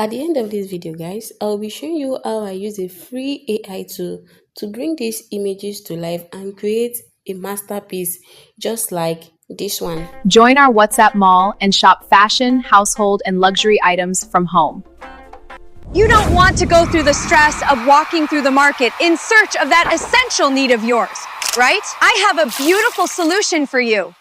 At the end of this video, guys, I'll be showing you how I use a free AI tool to bring these images to life and create a masterpiece just like this one. Join our WhatsApp mall and shop fashion, household, and luxury items from home. You don't want to go through the stress of walking through the market in search of that essential need of yours, right? I have a beautiful solution for you.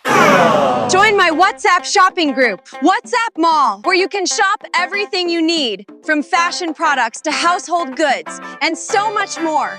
Join my WhatsApp shopping group, WhatsApp Mall, where you can shop everything you need, from fashion products to household goods, and so much more.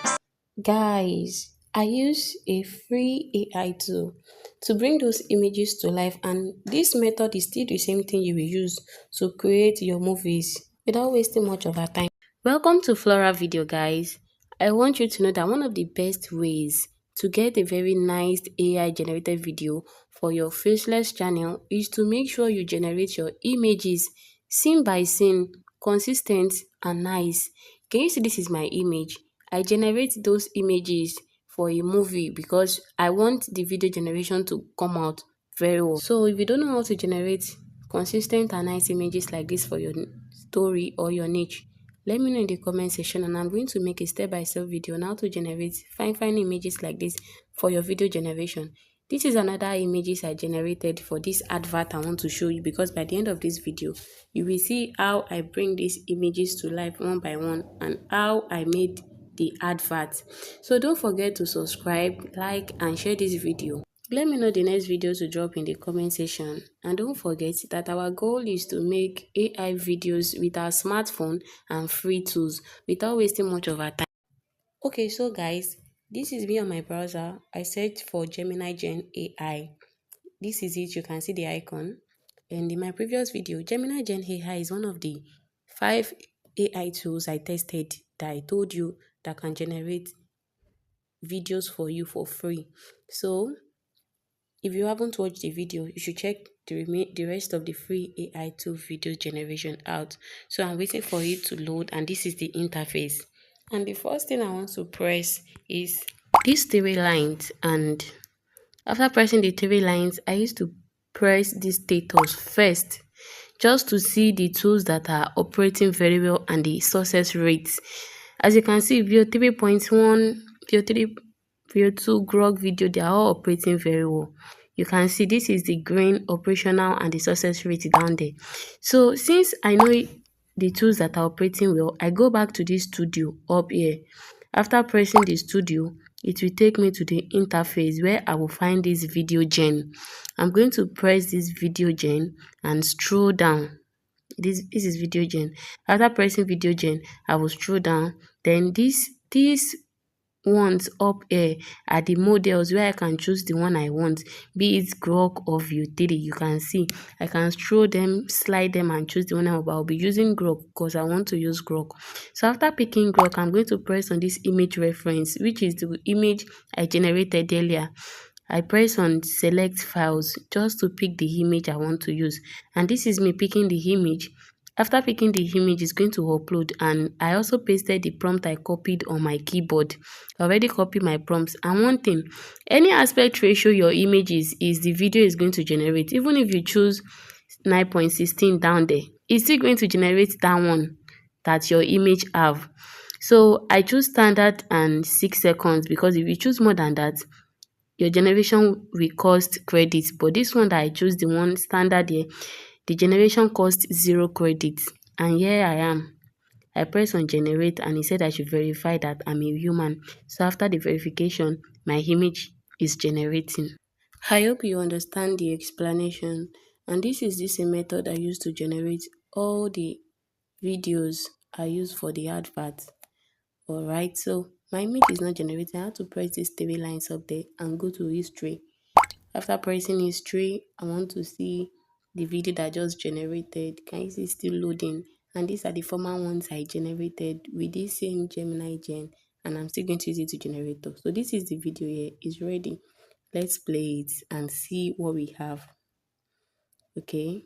Guys, I use a free AI tool to bring those images to life, and this method is still the same thing you will use to create your movies without wasting much of our time. Welcome to Flora Video, guys. I want you to know that one of the best ways to get a very nice AI generated video for your faceless channel is to make sure you generate your images scene by scene, consistent and nice. Can you see this is my image? I generate those images for a movie because I want the video generation to come out very well. So if you don't know how to generate consistent and nice images like this for your story or your niche, let me know in the comment section, and I'm going to make a step-by-step video on how to generate fine images like this for your video generation. This is another images I generated for this advert I want to show you, because by the end of this video you will see how I bring these images to life one by one and how I made the advert. So don't forget to subscribe, like and share this video. Let me know the next video to drop in the comment section, and don't forget that our goal is to make AI videos with our smartphone and free tools without wasting much of our time. Okay, so guys, this is me on my browser. I searched for Gemini Gen AI. This is it. You can see the icon. And in my previous video, Gemini Gen AI is one of the 5 AI tools I tested that I told you that can generate videos for you for free. So if you haven't watched the video, you should check the rest of the free AI tool video generation out. So I'm waiting for it to load, and this is the interface. And the first thing I want to press is these 3 lines, and after pressing the 3 lines, I used to press this status first just to see the tools that are operating very well and the success rates. As you can see, Veo 3.1, Veo 3, Veo 2, Grok Video, they are all operating very well. You can see this is the green operational and the success rate down there. So since I know the tools that are operating well, I go back to this studio up here. After pressing the studio, it will take me to the interface where I will find this video gen. I'm going to press this video gen and scroll down. This is video gen. After pressing video gen, I will scroll down. Then these ones up here are the models where I can choose the one I want, be it Grok or Veo 3. You can see I can scroll them, slide them and choose the one I'll be using Grok because I want to use Grok. So after picking Grok, I'm going to press on this image reference, which is the image I generated earlier. I press on select files just to pick the image I want to use, and this is me picking the image. After picking the image, it's going to upload, and I also pasted the prompt I copied on my keyboard. I already copied my prompts. And one thing, any aspect ratio your image is the video is going to generate. Even if you choose 9.16 down there, it's still going to generate that one that your image have. So I choose standard and 6 seconds, because if you choose more than that, your generation will cost credits. But this one that I choose, the one standard here, the generation costs 0 credits. And here I am. I press on generate, and it said I should verify that I'm a human. So after the verification, my image is generating. I hope you understand the explanation. And this is the same method I use to generate all the videos I use for the advert. Alright, so my image is not generating. I have to press these 3 lines up there and go to history. After pressing history, I want to see the video that just generated. Can you see it's still loading? And these are the former ones I generated with this same Gemini Gen, and I'm still going to use it to generate those. So this is the video here. It's ready. Let's play it and see what we have. Okay,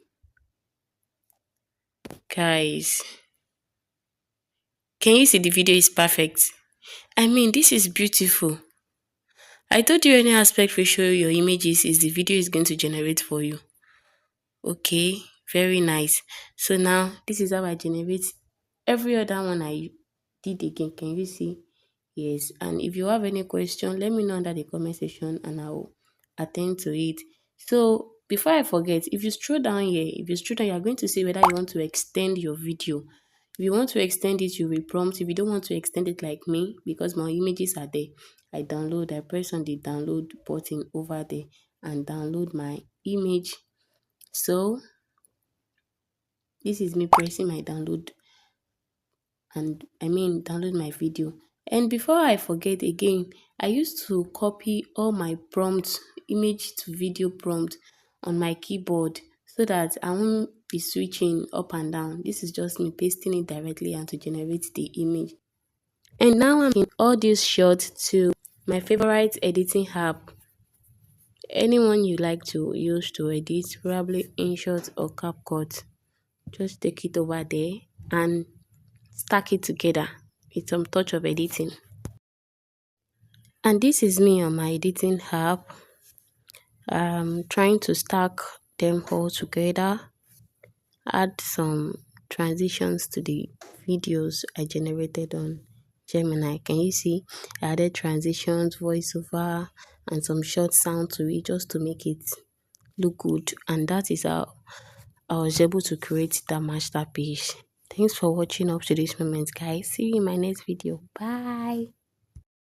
guys, can you see the video is perfect? I mean, this is beautiful. I told you any aspect ratio your images is the video is going to generate for you. Okay, very nice. So now this is how I generate every other one I did again. Can you see? Yes. And if you have any question, let me know under the comment section and I will attend to it. So before I forget, if you scroll down here, you are going to see whether you want to extend your video. If you want to extend it, you will prompt. If you don't want to extend it like me, because my images are there, I press on the download button over there and download my image. So this is me pressing my download and download my video. And before I forget again, I used to copy all my prompts, image to video prompt on my keyboard so that I won't be switching up and down. This is just me pasting it directly and to generate the image. And now I'm in all these shots to my favorite editing app. Anyone you like to use to edit, probably InShot or CapCut, just take it over there and stack it together with some touch of editing. And this is me on my editing app. Trying to stack them all together, add some transitions to the videos I generated on Gemini. Can you see? I added transitions, voiceover, and some short sound to it just to make it look good. And that is how I was able to create that masterpiece. Thanks for watching up to this moment, guys. See you in my next video. Bye.